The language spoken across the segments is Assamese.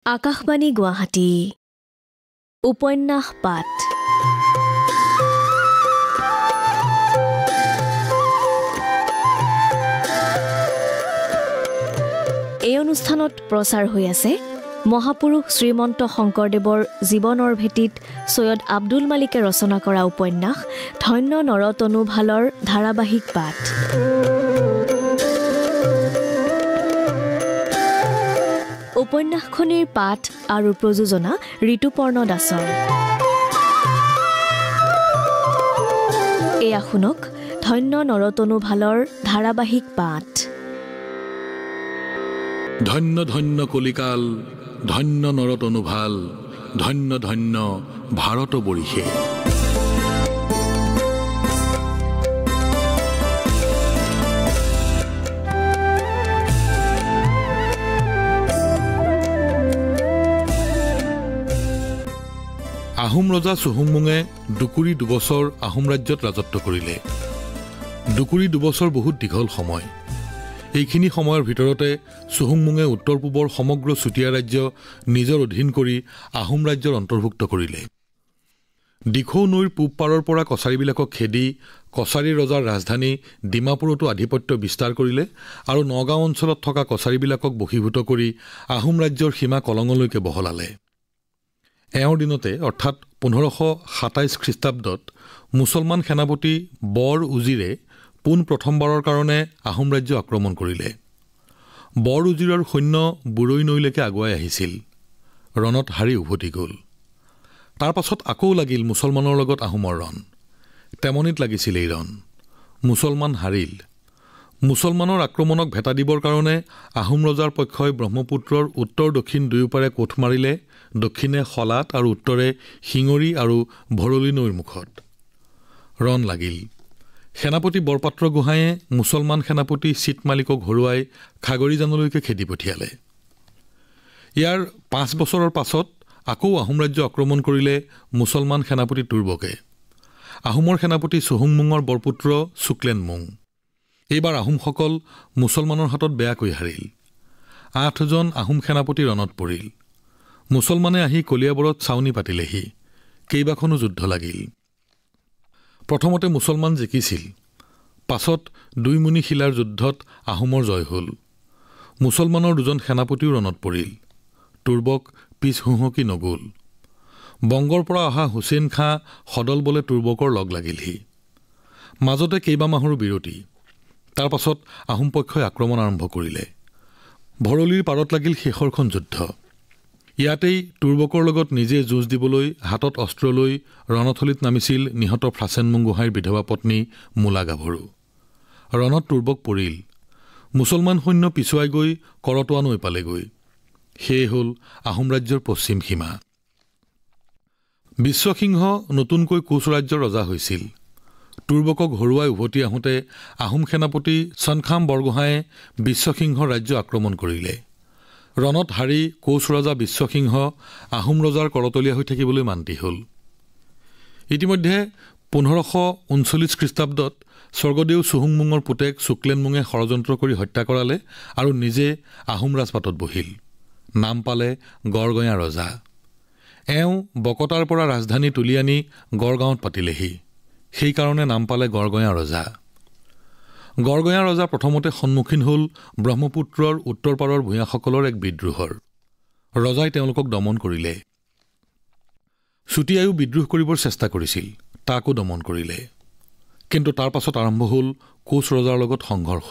আকাশবাণী গুৱাহাটী উপন্যাস পাঠ এই অনুষ্ঠানত প্ৰচাৰ হৈ আছে মহাপুৰুষ শ্ৰীমন্ত শংকৰদেৱৰ জীৱনৰ ভেটিত সৈয়দ আব্দুল মালিকে ৰচনা কৰা উপন্যাস ধন্য নৰতনু ভালৰ ধাৰাবাহিক পাঠ উপন্যাসখনিৰ পাঠ আৰু প্ৰযোজনা ঋতুপৰ্ণ দাসৰ এয়া শুনক ধন্য নৰতনু ভালৰ ধাৰাবাহিক পাঠ ধন্য ধন্য কলিকাল ধন্য নৰতনু ভাল ধন্য ধন্য ভাৰত বৰিষে আহোম ৰজা চুহুংমুঙে দুকুৰি দুবছৰ আহোম ৰাজ্যত ৰাজত্ব কৰিলে। দুকুৰি দুবছৰ বহুত দীঘল সময়। এইখিনি সময়ৰ ভিতৰতে চুহুংমুঙে উত্তৰ পূবৰ সমগ্ৰ চুতীয়া ৰাজ্য নিজৰ অধীন কৰি আহোম ৰাজ্যৰ অন্তৰ্ভুক্ত কৰিলে। দিখৌ নৈৰ পূব পাৰৰ পৰা কছাৰীবিলাকক খেদি কছাৰী ৰজাৰ ৰাজধানী ডিমাপুৰতো আধিপত্য বিস্তাৰ কৰিলে আৰু নগাঁও অঞ্চলত থকা কছাৰীবিলাকক বশীভূত কৰি আহোম ৰাজ্যৰ সীমা কলঙলৈকে বহলালে। এওঁৰ দিনতে অৰ্থাৎ 1527 খ্ৰীষ্টাব্দত মুছলমান সেনাপতি বৰ উজিৰে পোন প্ৰথমবাৰৰ কাৰণে আহোম ৰাজ্য আক্ৰমণ কৰিলে। বৰ উজিৰৰ সৈন্য বুৰৈ নৈলৈকে আগুৱাই আহিছিল। ৰণত হাৰি উভতি গ'ল। তাৰ পাছত আকৌ লাগিল মুছলমানৰ লগত আহোমৰ ৰণ। তেমনিত লাগিছিল এই ৰণ। মুছলমান হাৰিল। মুছলমানৰ আক্ৰমণক ভেটা দিবৰ কাৰণে আহোম ৰজাৰ পক্ষই ব্ৰহ্মপুত্ৰৰ উত্তৰ দক্ষিণ দুয়োপাৰে কোঠ মাৰিলে, দক্ষিণে শলাত আৰু উত্তৰে শিঙৰি আৰু ভৰলী নৈৰ মুখত। ৰণ লাগিল। সেনাপতি বৰপাত্ৰ গোহাঁয়ে মুছলমান সেনাপতি চিত মালিকক হৰুৱাই খাগৰিজানলৈকে খেদি পঠিয়ালে। ইয়াৰ 5 বছৰৰ পাছত আকৌ আহোম ৰাজ্য আক্ৰমণ কৰিলে মুছলমান সেনাপতি তুৰ্বকে। আহোমৰ সেনাপতি চুহুংমুঙৰ বৰপুত্ৰ চুকলেনমুং। এইবাৰ আহোমসকল মুছলমানৰ হাতত বেয়াকৈ হাৰিল। 8জন আহোম সেনাপতি ৰণত পৰিল। মুছলমানে আহি কলিয়াবৰত চাউনি পাতিলেহি। কেইবাখনো যুদ্ধ লাগিল। প্ৰথমতে মুছলমান জিকিছিল। পাছত দুইমুনি শিলাৰ যুদ্ধত আহোমৰ জয় হ'ল। মুছলমানৰ 2জন সেনাপতিও ৰণত পৰিল। তুৰ্বক পিছ হুহঁকি নগ'ল। বংগৰ পৰা অহা হুছেইন খাঁ সদল বলে তুৰ্বকৰ লগ লাগিলহি। মাজতে কেইবামাহৰো বিৰতি। তাৰ পাছত আহোম পক্ষই আক্ৰমণ আৰম্ভ কৰিলে। ভৰলীৰ পাৰত লাগিল শেষৰখন যুদ্ধ। ইয়াতেই তুৰ্বকৰ লগত নিজে যুঁজ দিবলৈ হাতত অস্ত্ৰ লৈ ৰণথলীত নামিছিল নিহত ফ্ৰাচেনমুং গোহাঁইৰ বিধৱা পত্নী মূলা গাভৰু। ৰণত তুৰ্বক পৰিল। মুছলমান সৈন্য পিছুৱাই গৈ কৰতোৱা নৈ পালেগৈ। সেয়ে হ'ল আহোম ৰাজ্যৰ পশ্চিম সীমা। বিশ্বসিংহ নতুনকৈ কোচ ৰাজ্যৰ ৰজা হৈছিল। তুৰ্বকক হৰুৱাই উভতি আহোঁতে আহোম সেনাপতি চনখাম বৰগোহাঁয়ে বিশ্বসিংহৰ ৰাজ্য আক্ৰমণ কৰিলে। ৰণত হাৰি কোচ ৰজা বিশ্বসিংহ আহোম ৰজাৰ কৰতলীয়া হৈ থাকিবলৈ মান্তি হ'ল। ইতিমধ্যে 1539 খ্ৰীষ্টাব্দত স্বৰ্গদেউ চুহুংমুঙৰ পুতেক চুকলেনমুঙে ষড়যন্ত্ৰ কৰি হত্যা কৰালে আৰু নিজে আহোম ৰাজপাটত বহিল। নাম পালে গড়গঞা ৰজা। এওঁ বকতাৰ পৰা ৰাজধানী তুলি আনি গড়গাঁৱত পাতিলেহি। সেইকাৰণে নাম পালে গড়গঞা ৰজা। গড়গঞা ৰজা প্ৰথমতে সন্মুখীন হ'ল ব্ৰহ্মপুত্ৰৰ উত্তৰ পাৰৰ ভূঞাসকলৰ এক বিদ্ৰোহৰ। ৰজাই তেওঁলোকক দমন কৰিলে। চুতীয়ায়ো বিদ্ৰোহ কৰিবৰ চেষ্টা কৰিছিল। তাকো দমন কৰিলে। কিন্তু তাৰ পাছত আৰম্ভ হ'ল কোচ ৰজাৰ লগত সংঘৰ্ষ।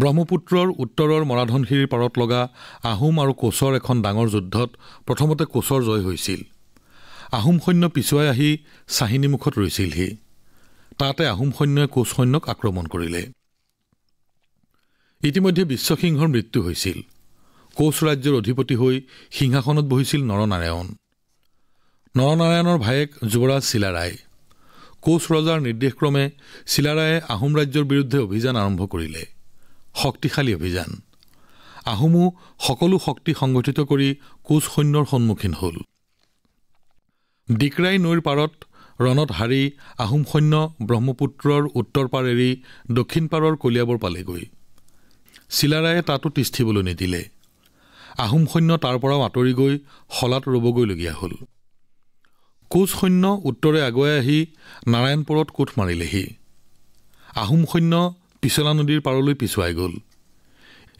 ব্ৰহ্মপুত্ৰৰ উত্তৰৰ মৰাধনশিৰিৰ পাৰত লগা আহোম আৰু কোচৰ এখন ডাঙৰ যুদ্ধত প্ৰথমতে কোচৰ জয় হৈছিল। আহোম সৈন্য পিছুৱাই আহি চাহিনীমুখত ৰৈছিলহি। তাতে আহোম সৈন্যই কোচ সৈন্যক আক্ৰমণ কৰিলে। ইতিমধ্যে বিশ্বসিংহৰ মৃত্যু হৈছিল। কোচ ৰাজ্যৰ অধিপতি হৈ সিংহাসনত বহিছিল নৰনাৰায়ণ। নৰনাৰায়ণৰ ভায়েক যুৱৰাজ চিলাৰায়। কোচ ৰজাৰ নিৰ্দেশক্ৰমে চিলাৰায়ে আহোম ৰাজ্যৰ বিৰুদ্ধে অভিযান আৰম্ভ কৰিলে। শক্তিশালী অভিযান। আহোমো সকলো শক্তি সংগঠিত কৰি কোচ সৈন্যৰ সন্মুখীন হ'ল। ডিকৰাই নৈৰ পাৰত ৰণত হাৰি আহোম সৈন্য ব্ৰহ্মপুত্ৰৰ উত্তৰ পাৰ এৰি দক্ষিণ পাৰৰ কলিয়াবৰ পালেগৈ। চিলাৰায়ে তাতো তিষ্ঠিবলৈ নিদিলে। আহোম সৈন্য তাৰ পৰাও আঁতৰি গৈ শলাত ৰ'বগৈলগীয়া হ'ল। কোচ সৈন্য উত্তৰে আগুৱাই আহি নাৰায়ণপুৰত কোঠ মাৰিলেহি। আহোম সৈন্য পিছলা নদীৰ পাৰলৈ পিছুৱাই গ'ল।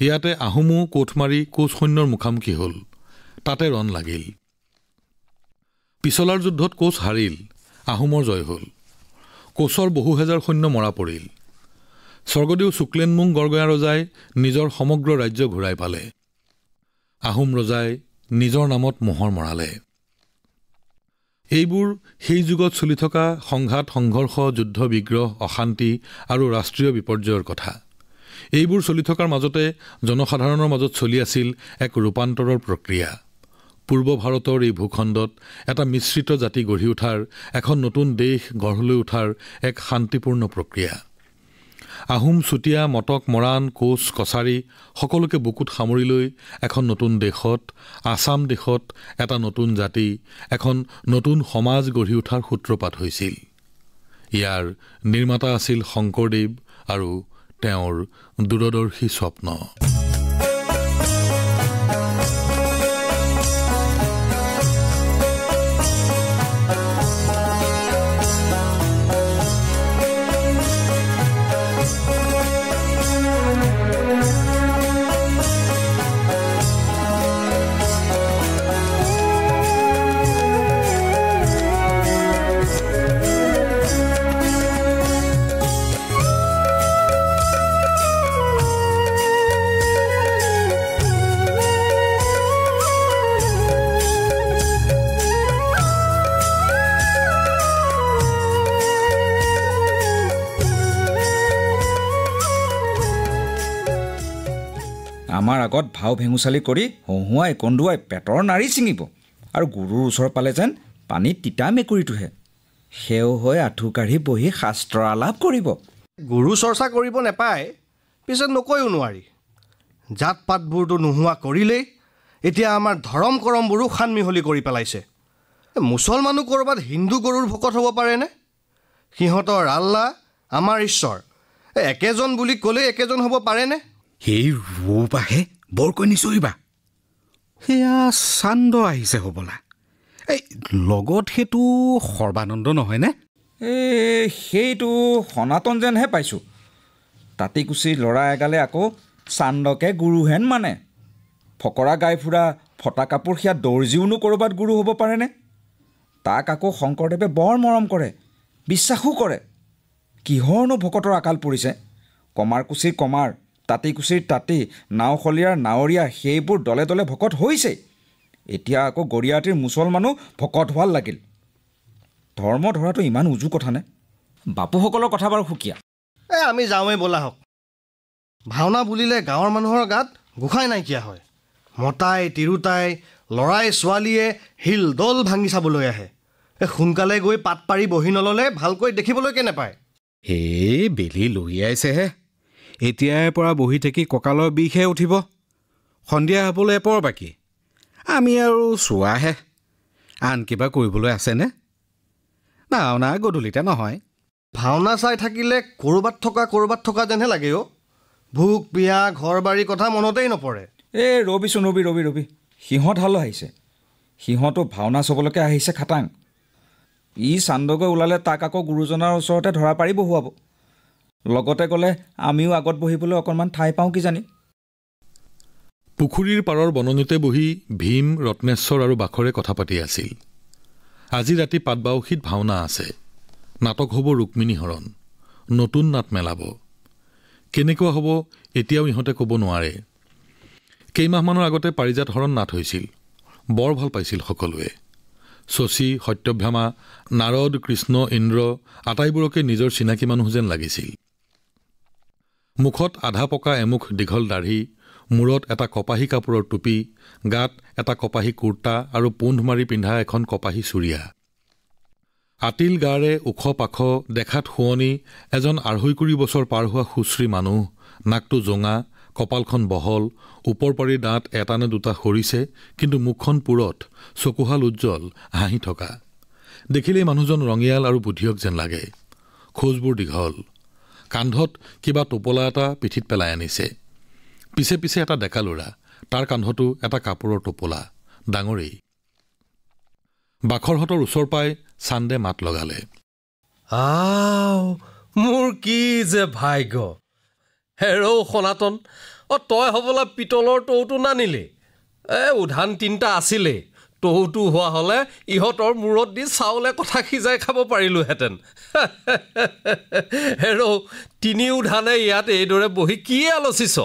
ইয়াতে আহোমো কোঠ মাৰি কোচ সৈন্যৰ মুখামুখি হ'ল। তাতে ৰণ লাগিল। পিছলাৰ যুদ্ধত কোচ হাৰিল, আহোমৰ জয় হ'ল। কোচৰ বহু হেজাৰ সৈন্য মৰা পৰিল। স্বৰ্গদেউ শুক্লেনমুং গড়গঞা ৰজাই নিজৰ সমগ্ৰ ৰাজ্য ঘূৰাই পালে। আহোম ৰজাই নিজৰ নামত মোহৰ মৰালে। এইবোৰ সেই যুগত চলি থকা সংঘাত, সংঘৰ্ষ, যুদ্ধ, বিগ্ৰহ, অশান্তি আৰু ৰাষ্ট্ৰীয় বিপৰ্যয়ৰ কথা। এইবোৰ চলি থকাৰ মাজতে জনসাধাৰণৰ মাজত চলি আছিল এক ৰূপান্তৰৰ প্ৰক্ৰিয়া। পূৰ্ব ভাৰতৰ এই ভূখণ্ডত এটা মিশ্ৰিত জাতি গঢ়ি উঠাৰ, এখন নতুন দেশ গঢ় লৈ উঠাৰ এক শান্তিপূৰ্ণ প্ৰক্ৰিয়া। আহোম, চুতীয়া, মটক, মৰাণ, কোচ, কছাৰী সকলোকে বুকুত সামৰি লৈ এখন নতুন দেশত, আছাম দেশত এটা নতুন জাতি, এখন নতুন সমাজ গঢ়ি উঠাৰ সূত্ৰপাত হৈছিল। ইয়াৰ নিৰ্মাতা আছিল শংকৰদেৱ আৰু তেওঁৰ দূৰদৰ্শী স্বপ্ন। আমাৰ আগত ভাও ভেঙুচালি কৰি হহুৱাই কন্দুৱাই পেটৰ নাড়ী ছিঙিব, আৰু গুৰুৰ ওচৰ পালে যেন পানীত তিতা মেকুৰীটোহে সেও হৈ আঁঠু কাঢ়ি বহি শাস্ত্ৰ আলাপ কৰিব। গুৰু চৰ্চা কৰিব নেপায়, পিছত নকৈও নোৱাৰি। জাত পাতবোৰতো নোহোৱা কৰিলেই এতিয়া আমাৰ ধৰম কৰমবোৰো খান মিহলি কৰি পেলাইছে। মুছলমানো ক'ৰবাত হিন্দু গৰুৰ ভকত হ'ব পাৰেনে? সিহঁতৰ আল্লাহ, আমাৰ ঈশ্বৰ একেজন বুলি ক'লেই একেজন হ'ব পাৰেনে? সেই ৰূপ আহে বৰকৈ নিচৰিবা। সেয়া চান্দ আহিছে হ'বলা। এই লগত সেইটো সৰ্বানন্দ নহয়নে? সেইটো সনাতন যেনহে পাইছোঁ। তাঁতিকুচিৰ ল'ৰা এগালে আকৌ চান্দকে গুৰুহেন মানে। ফকৰা গাই ফুৰা ফটা কাপোৰ সেয়া দৰ্জীওনো ক'ৰবাত গুৰু হ'ব পাৰেনে? তাক আকৌ শংকৰদেৱে বৰ মৰম কৰে, বিশ্বাসো কৰে। কিহৰনো ভকতৰ আকাল পৰিছে? কমাৰকুচিৰ কমাৰ, তাঁতিকুচিৰ তাঁতি, নাওশলীয়াৰ নাৱৰীয়া সেইবোৰ দলে দলে ভকত হৈছে। এতিয়া আকৌ গৰিয়াতিৰ মুছলমানো ভকত হোৱাৰ লাগিল। ধৰ্ম ধৰাটো ইমান উজু কথা নে? বাপুসকলৰ কথা বাৰু সুকীয়া। আমি যাওঁৱেই ব'লা হওক। ভাওনা বুলিলে গাঁৱৰ মানুহৰ গাত গোসাঁই নাইকিয়া হয়। মতাই তিৰোতাই, ল'ৰাই ছোৱালীয়ে শিল দল ভাঙি চাবলৈ আহে। সোনকালে গৈ পাত পাৰি বহি নল'লে ভালকৈ দেখিবলৈকে নাপায়। হে বেলি লহিয়াইছেহে, এতিয়াৰ পৰা বহি থাকি কঁকালৰ বিষহে উঠিব। সন্ধিয়া হ'বলৈ এপৰ বাকী। আমি আৰু চোৱাহে, আন কিবা কৰিবলৈ আছেনে? ভাওনা গধূলিতে নহয়। ভাওনা চাই থাকিলে ক'ৰবাত থকা যেনহে লাগে অ'। ভোক পিয়াহ ঘৰ বাৰীৰ কথা মনতেই নপৰে। ৰবিচোন ৰবি সিহঁত হালো আহিছে। সিহঁতো ভাওনা চাবলৈকে আহিছে খাটাং। ই চান্দগৈ ওলালে তাক আকৌ গুৰুজনাৰ ওচৰতে ধৰা পাৰি বহুৱাব। লগতে গ'লে আমিও আগত বহিবলৈ অকণমান ঠাই পাওঁ কিজানি। পুখুৰীৰ পাৰৰ বননিতে বহি ভীম, ৰত্নেশ্বৰ আৰু বাখৰে কথা পাতি আছিল। আজি ৰাতি পাটবাউসীত ভাওনা আছে। নাটক হ'ব ৰুক্মিণী হৰণ। নতুন নাট মেলাব। কেনেকুৱা হ'ব এতিয়াও ইহঁতে ক'ব নোৱাৰে। কেইমাহমানৰ আগতে পাৰিজাত হৰণ নাট হৈছিল। বৰ ভাল পাইছিল সকলোৱে। শশী, সত্যভামা, নাৰদ, কৃষ্ণ, ইন্দ্ৰ আটাইবোৰকে নিজৰ চিনাকি মানুহ যেন লাগিছিল। মুখত আধা পকা এমুখ দীঘল দাঢ়ি, মূৰত এটা কপাহী কাপোৰৰ টুপি, গাত এটা কপাহী কুৰ্তা আৰু পোন্ধ মাৰি পিন্ধা এখন কপাহী চুৰিয়া। আতিল গাৰে ওখ পাখ, দেখাত শুৱনি, এজন ২.৫ বছৰ পাৰ হোৱা সুশ্ৰী মানুহ, নাকটো জোঙা, কপালখন বহল, ওপৰ পাৰি দাঁত এটা নে দুটা সৰিছে, কিন্তু মুখখন পুৰত, চকুহাল উজ্জ্বল, হাঁহি থকা। দেখিলেই মানুহজন ৰঙিয়াল আৰু বুদ্ধিয়ক যেন লাগে। খোজবোৰ দীঘল। কান্ধত কিবা টোপোলা এটা পিঠিত পেলাই আনিছে। পিছে পিছে এটা ডেকা ল'ৰা, তাৰ কান্ধতো এটা কাপোৰৰ টোপোলা ডাঙৰেই বাখৰহঁতৰ ওচৰ পাই চান্দে মাত লগালে মোৰ কি যে ভাগ্য হেৰৌ সনাতন তই হবলা পিতলৰ টৌটো নানিলি উধান তিনিটা আছিলেই টৌটো হোৱা হ'লে ইহঁতৰ মূৰত দি চাউলে কথা সিজাই খাব পাৰিলোহেঁতেন হেৰৌ তিনি উধানে ইয়াত এইদৰে বহি কি আলোচিছ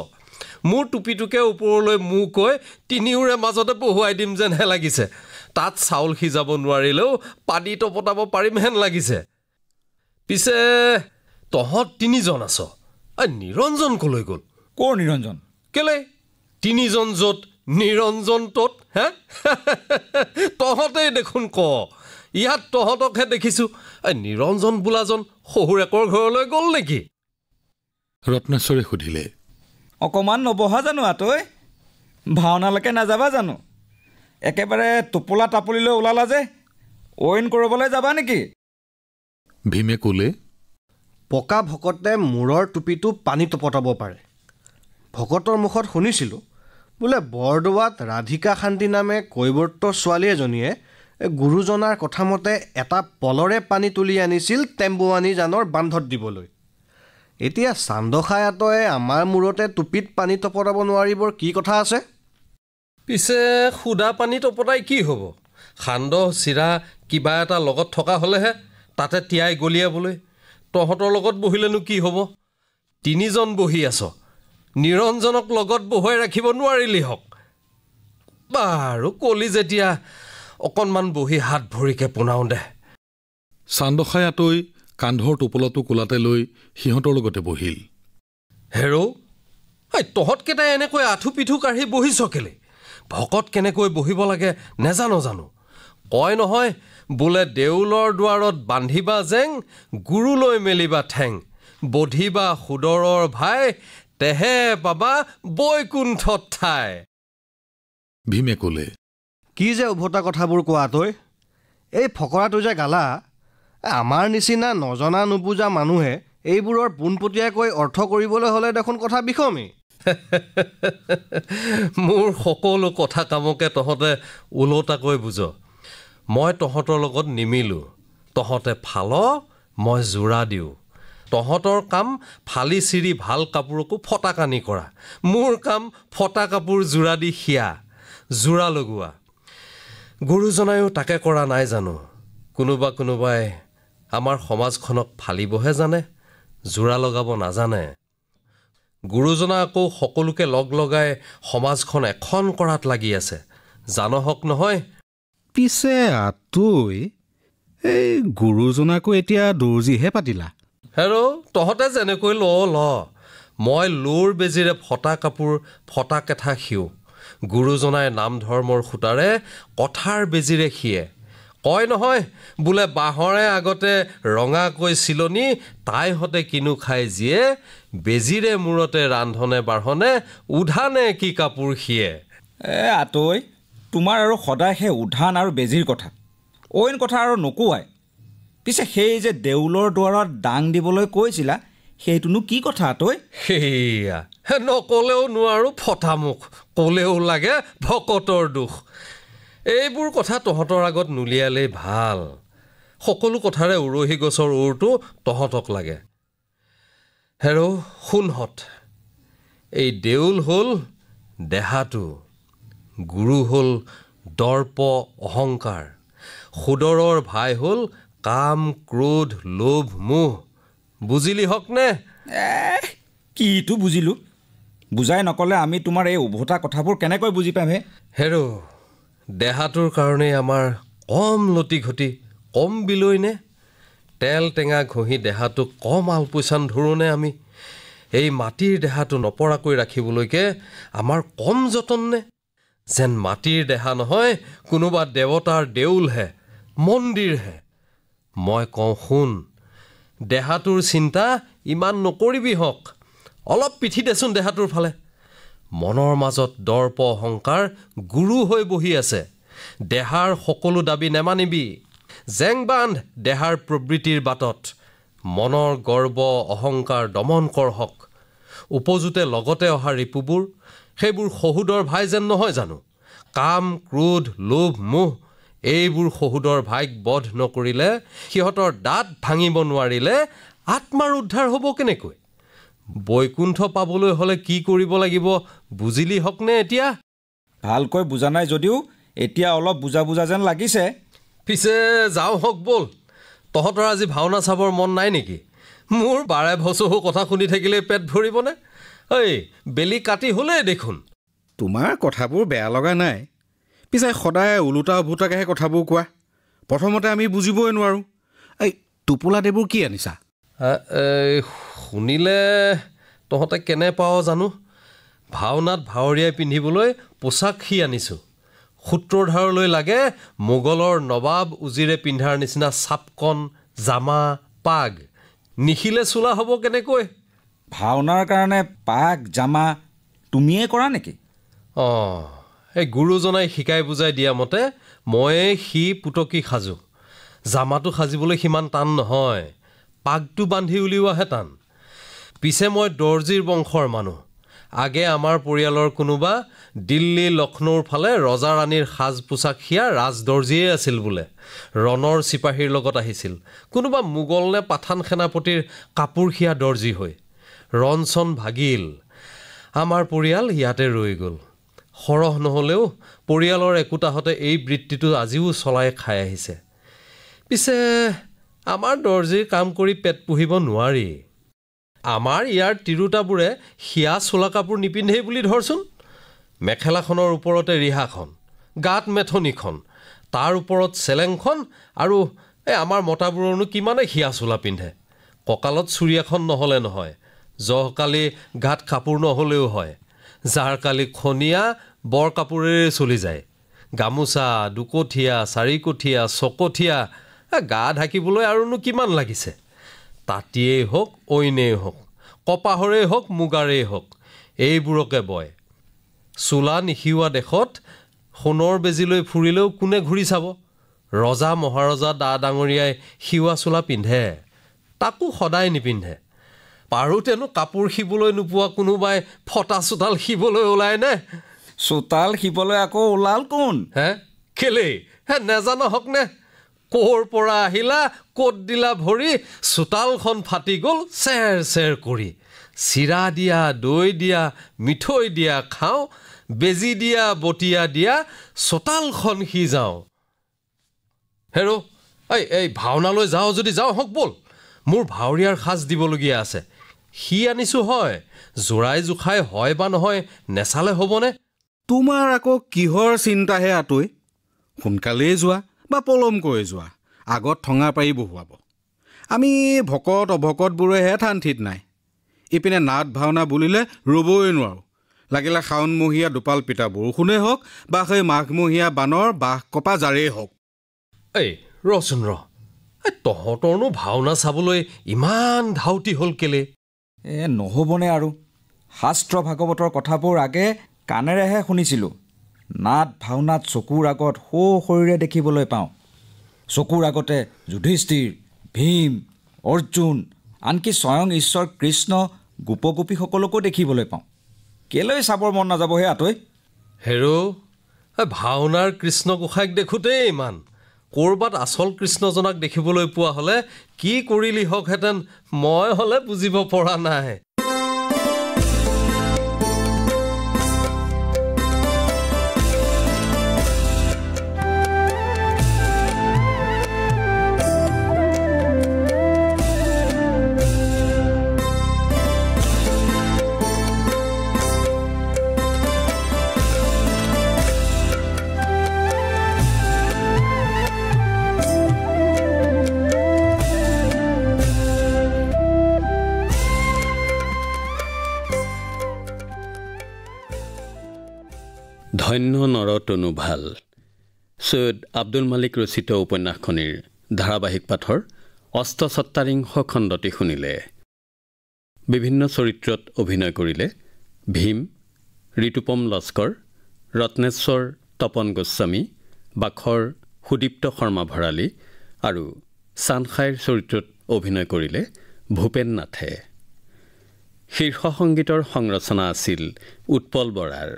মোৰ টুপিটোকে ওপৰলৈ মূৰ কৈ তিনিওৰে মাজতে বহুৱাই দিম যেনহে লাগিছে তাত চাউল সিজাব নোৱাৰিলেও পানী টপতাব পাৰিম হেন লাগিছে পিছে তহঁত তিনিজন আছ নিৰঞ্জন কলৈ গ'ল ক'ৰ নিৰঞ্জন কেলে তিনিজন য'ত নিৰঞ্জন তত হে তহঁতেই দেখোন ক ইয়াত তহঁতকহে দেখিছোঁ নিৰঞ্জন বোলাজন শহুৰেকৰ ঘৰলৈ গ'ল নেকি ৰত্নেশ্বৰে সুধিলে অকণমান নবহা জানো আতৈ ভাওনালৈকে নাযাবা জানো একেবাৰে টোপোলা টাপলিলৈ ওলালা যে অইন কৰিবলৈ যাবা নেকি ভীমে ক'লে পকা ভকতে মূৰৰ টুপিটো পানী টপতাব পাৰে ভকতৰ মুখত শুনিছিলোঁ বোলে বৰদোৱাত ৰাধিকা শান্তি নামে কৈৱৰ্ত ছোৱালী এজনীয়ে গুৰুজনাৰ কথামতে এটা পলৰে পানী তুলি আনিছিল টেম্বুৱানী জানৰ বান্ধত দিবলৈ এতিয়া চান্দখাই আতয়ে আমাৰ মূৰতে টুপিত পানী টপতাব নোৱাৰিবৰ কি কথা আছে পিছে সুদা পানী টপতাই কি হ'ব সান্দহ চিৰা কিবা এটা লগত থকা হ'লেহে তাতে তিয়াই গলিয়াবলৈ তহঁতৰ লগত বহিলেনো কি হ'ব তিনিজন বহি আছ নিৰঞ্জনক লগত বহুৱাই ৰাখিব নোৱাৰিলি হওক বাৰু কলি যেতিয়া অকণমান বহি হাত ভৰিকে পোনাও দে চান্দখাই আতৈ কান্ধৰ টোপোলাটো কোলাতে লৈ সিহঁতৰ লগতে বহিল হেৰৌ তহঁতকেইটাই এনেকৈ আঁঠু পিঠু কাঢ়ি বহিছ কেলে ভকত কেনেকৈ বহিব লাগে নেজানো জানো কয় নহয় বোলে দেউলৰ দুৱাৰত বান্ধিবা জেং গুৰুলৈ মেলিবা ঠেং বধিবা সুদৰৰ ভাই তেহে পাবা বৈকুণ্ঠত ঠাই ভীমে ক'লে কি যে উভতা কথাবোৰ কোৱাতৈ এই ফকৰাটো যে গালা আমাৰ নিচিনা নজনা নুবুজা মানুহে এইবোৰৰ পোনপটীয়াকৈ অৰ্থ কৰিবলৈ হ'লে দেখোন কথা বিষমেই মোৰ সকলো কথা কামকে তহঁতে ওলোটাকৈ বুজ মই তহঁতৰ লগত নিমিলোঁ তহঁতে ফাল মই যোৰা দিওঁ তহঁতৰ কাম ফালি চিৰি ভাল কাপোৰকো ফটা কানি কৰা মোৰ কাম ফটা কাপোৰ যোৰা দি সিয়া যোৰা লগোৱা গুৰুজনায়ো তাকে কৰা নাই জানো কোনোবাই আমাৰ সমাজখনক ফালিবহে জানে যোৰা লগাব নাজানে গুৰুজনা আকৌ সকলোকে লগ লগাই সমাজখন এখন কৰাত লাগি আছে জানহক নহয় পিছে আতৈ এই গুৰুজনাকো এতিয়া দৰ্জীহে পাতিলা হেৰৌ তহঁতে যেনেকৈ ল মই লোৰ বেজিৰে ফটা কাপোৰ ফটা কেঠা সিওঁ গুৰুজনাই নাম ধৰ্মৰ সূতাৰে কথাৰ বেজিৰে সিয়ে কয় নহয় বোলে বাঁহৰে আগতে ৰঙাকৈ চিলনি তাইহঁতে কিনো খাই যিয়ে বেজিৰে মূৰতে ৰান্ধনে বাঢ়নে উধানে কি কাপোৰ সিয়ে আতৈ তোমাৰ আৰু সদায় সেই উধান আৰু বেজিৰ কথা অইন কথা আৰু নোকোৱাই পিছে সেই যে দেউলৰ দুৱাৰত দাং দিবলৈ কৈছিলা সেইটোনো কি কথা আতৈ সেয়া নকলেও নোৱাৰো ফটা মুখ ক'লেও লাগে ভকতৰ দুখ এইবোৰ কথা তহঁতৰ আগত নুলিয়ালেই ভাল সকলো কথাৰে উৰহি গছৰ ওৰটো তহঁতক লাগে হেৰৌ শুনহঁত এই দেউল হ'ল দেহাটো গুৰু হ'ল দৰ্প অহংকাৰ সুদৰৰ ভাই হ'ল কাম ক্ৰোধ লোভ মোহ বুজিলি হক নে কিটো বুজিলোঁ বুজাই নকলে আমি তোমাৰ এই উভতা কথাবোৰ কেনেকৈ বুজি পাম হেৰৌ দেহাটোৰ কাৰণেই আমাৰ কম লতি ঘটি কম বিলৈ নে তেল টেঙা ঘঁহি দেহাটোক কম আলপৈচান ধৰোঁনে আমি এই মাটিৰ দেহাটো নপৰাকৈ ৰাখিবলৈকে আমাৰ কম যতন নে যেন মাটিৰ দেহা নহয় কোনোবা দেৱতাৰ দেউলহে মন্দিৰহে মই কওঁ শুন দেহাটোৰ চিন্তা ইমান নকৰিবি হক অলপ পিঠি দেচোন দেহাটোৰ ফালে মনৰ মাজত দৰ্প অহংকাৰ গুৰু হৈ বহি আছে দেহাৰ সকলো দাবী নেমানিবি জেং বান্ধ দেহাৰ প্ৰবৃত্তিৰ বাটত মনৰ গৰ্ব অহংকাৰ দমন কৰ হক উপজোতে লগতে অহা ৰিপুবোৰ সেইবোৰ শহুদৰ ভাই যেন নহয় জানো? কাম, ক্ৰোধ, লোভ, মোহ এইবোৰ শহুদৰ ভাইক বধ নকৰিলে, সিহঁতৰ দাঁত ভাঙিব নোৱাৰিলে আত্মাৰ উদ্ধাৰ হ'ব কেনেকৈ? বৈকুণ্ঠ পাবলৈ হ'লে কি কৰিব লাগিব বুজিলি হকনে এতিয়া? ভালকৈ বুজা নাই যদিও এতিয়া অলপ বুজা বুজা যেন লাগিছে। পিছে যাওঁ হওক ব'ল। তহঁতৰ আজি ভাওনা চাবৰ মন নাই নেকি? মোৰ বাৰে ভচহু কথা শুনি থাকিলে পেট ভৰিবনে? ঐ বেলি কাটি হ'লেই দেখোন। তোমাৰ কথাবোৰ বেয়া লগা নাই, পিছে সদায় ওলোটা উভোটাকেহে কথাবোৰ কোৱা। প্ৰথমতে আমি বুজিবই নোৱাৰোঁ। এই টোপোলাত এইবোৰ কি আনিছা? শুনিলে তহঁতে কেনে পাৱ জানো। ভাওনাত ভাৱৰীয়াই পিন্ধিবলৈ পোচাক সি আনিছোঁ। সূত্ৰধাৰলৈ লাগে মোগলৰ নবাব উজিৰে পিন্ধাৰ নিচিনা চাপকন, জামা, পাগ। নিশিলে চোলা হ'ব কেনেকৈ? ভাওনাৰ কাৰণে পাগ, জামা তুমিয়ে কৰা নেকি? অঁ, এই গুৰুজনাই শিকাই বুজাই দিয়া মতে ময়ে সি পুতকি সাজোঁ। জামাটো সাজিবলৈ সিমান টান নহয়, পাগটো বান্ধি উলিওৱাহে টান। পিছে মই দৰ্জীৰ বংশৰ মানুহ। আগে আমাৰ পৰিয়ালৰ কোনোবা দিল্লী, লক্ষ্ণৌৰ ফালে ৰজা ৰাণীৰ সাজ পোছাক সিয়া ৰাজদৰ্জীয়ে আছিল বোলে। ৰণৰ চিপাহীৰ লগত আহিছিল। কোনোবা মোগল নে পাঠান সেনাপতিৰ কাপোৰ সিয়া দৰ্জী হৈ। ৰণ-চন ভাগিল। আমাৰ পৰিয়াল ইয়াতে ৰৈ গ'ল। সৰহ নহ'লেও পৰিয়ালৰ একোটাহঁতে এই বৃত্তিটো আজিও চলাই খাই আহিছে। পিছে আমাৰ দৰ্জীৰ কাম কৰি পেট পুহিব নোৱাৰি। আমাৰ ইয়াৰ তিৰোতাবোৰে সিয়া চোলা কাপোৰ নিপিন্ধেই বুলি ধৰচোন। মেখেলাখনৰ ওপৰতে ৰিহাখন, গাত মেথনিখন, তাৰ ওপৰত চেলেংখন, আৰু আমাৰ মতাবোৰনো কিমানে সিয়া চোলা পিন্ধে। কঁকালত চুৰি এখন নহ'লে নহয়, জহকালি গাত কাপোৰ নহ'লেও হয়। জাৰকালি খনীয়া বৰ কাপোৰেৰে চলি যায়। গামোচা, দুকঠীয়া, চাৰিকঠীয়া, ছকঠীয়া, গা ঢাকিবলৈ আৰুনো কিমান লাগিছে। তাঁতিয়েই হওক, অইনেই হওক, কপাহৰেই হওক, মুগাৰেই হওক, এইবোৰকে বয়। চোলা নিশিওৱা দেশত সোণৰ বেজীলৈ ফুৰিলেও কোনে ঘূৰি চাব? ৰজা মহাৰজা দা ডাঙৰীয়াই শিৱা চোলা পিন্ধে, তাকো সদায় নিপিন্ধে। পাৰোতেনো কাপোৰ শিবলৈ নোপোৱা কোনোবাই ফটা চোতাল শিবলৈ ওলায় নে? চোতাল শিবলৈ আকৌ ওলাল কোন? কেলেই নেজানো হক নে? ক'ৰ পৰা আহিলা, ক'ত দিলা ভৰি, চোতালখন ফাটি গ'ল চেৰ চেৰ কৰি। চিৰা দিয়া, দৈ দিয়া, মিঠৈ দিয়া খাওঁ, বেজী দিয়া, বটিয়া দিয়া, চোতালখন সিজাওঁ। হেৰ' এই ভাওনালৈ যাওঁ যদি যাওঁ হওক ব'ল। মোৰ ভাৱৰীয়াৰ সাজ দিবলগীয়া আছে। সি আনিছোঁ হয়, জোৰাই জোখাই হয় বা নহয় নেচালে হ'বনে? তোমাৰ আকৌ কিহৰ চিন্তাহে আতৈ? সোনকালেই যোৱা বা পলমকৈ যোৱা, আগত ঠঙা পাৰি বহুৱাব। আমি ভকত অভকতবোৰেহে ঠান ঠিক নাই। ইপিনে নাট ভাওনা বুলিলে ৰ'বই নোৱাৰোঁ। লাগিলে শাওণমহীয়া দোপাল পিতা বৰষুণেই হওক বা সেই মাঘমহীয়া বানৰ বাঁহ কপা জাৰেই হওক। এই ৰচোন তহঁতৰনো ভাওনা চাবলৈ ইমান ধাউতি হ'ল কেলে? নহ'বনে আৰু? শাস্ত্ৰ ভাগৱতৰ কথাবোৰ আগে কাণেৰেহে শুনিছিলোঁ। নাট ভাওনাত চকুৰ আগত শৰীৰে দেখিবলৈ পাওঁ। চকুৰ আগতে যুধিষ্ঠিৰ, ভীম, অৰ্জুন, আনকি স্বয়ং ঈশ্বৰ কৃষ্ণ গোপগোপীসকলকো দেখিবলৈ পাওঁ। কেলৈ চাবৰ মন নাযাবহে আতৈ? হেৰ' ভাওনাৰ কৃষ্ণ গোসাঁইক দেখোঁতেই ইমান। ক'ৰবাত আচল কৃষ্ণজনাক দেখিবলৈ পোৱা হ'লে কি কৰিলি হকহেঁতেন, মই হ'লে বুজিব পৰা নাই। ধন্য নৰতনু ভাল, সৈয়দ আব্দুল মালিক ৰচিত উপন্যাসখনিৰ ধাৰাবাহিক পাঠৰ ৮৭ খণ্ডটি শুনিলে। বিভিন্ন চৰিত্ৰত অভিনয় কৰিলে ভীম, ঋতুপম লস্কৰ, ৰত্নেশ্বৰ তপন গোস্বামী, বাখৰ সুদীপ্ত শৰ্মা ভৰালী আৰু চানখাইৰ চৰিত্ৰত অভিনয় কৰিলে ভূপেন নাথে। শীৰ্ষ সংগীতৰ সংৰচনা আছিল উৎপল বৰাৰ।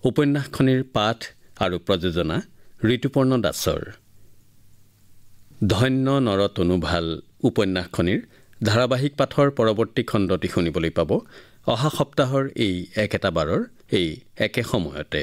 উপন্যাসখনিৰ পাঠ আৰু প্ৰযোজনা ঋতুপৰ্ণ দাসৰ। ধন্য নৰ তনু ভাল উপন্যাসখনিৰ ধাৰাবাহিক পাঠৰ পৰৱৰ্তী খণ্ডটি শুনিবলৈ পাব অহা সপ্তাহৰ এই একেটা বাৰৰ এই একে সময়তে।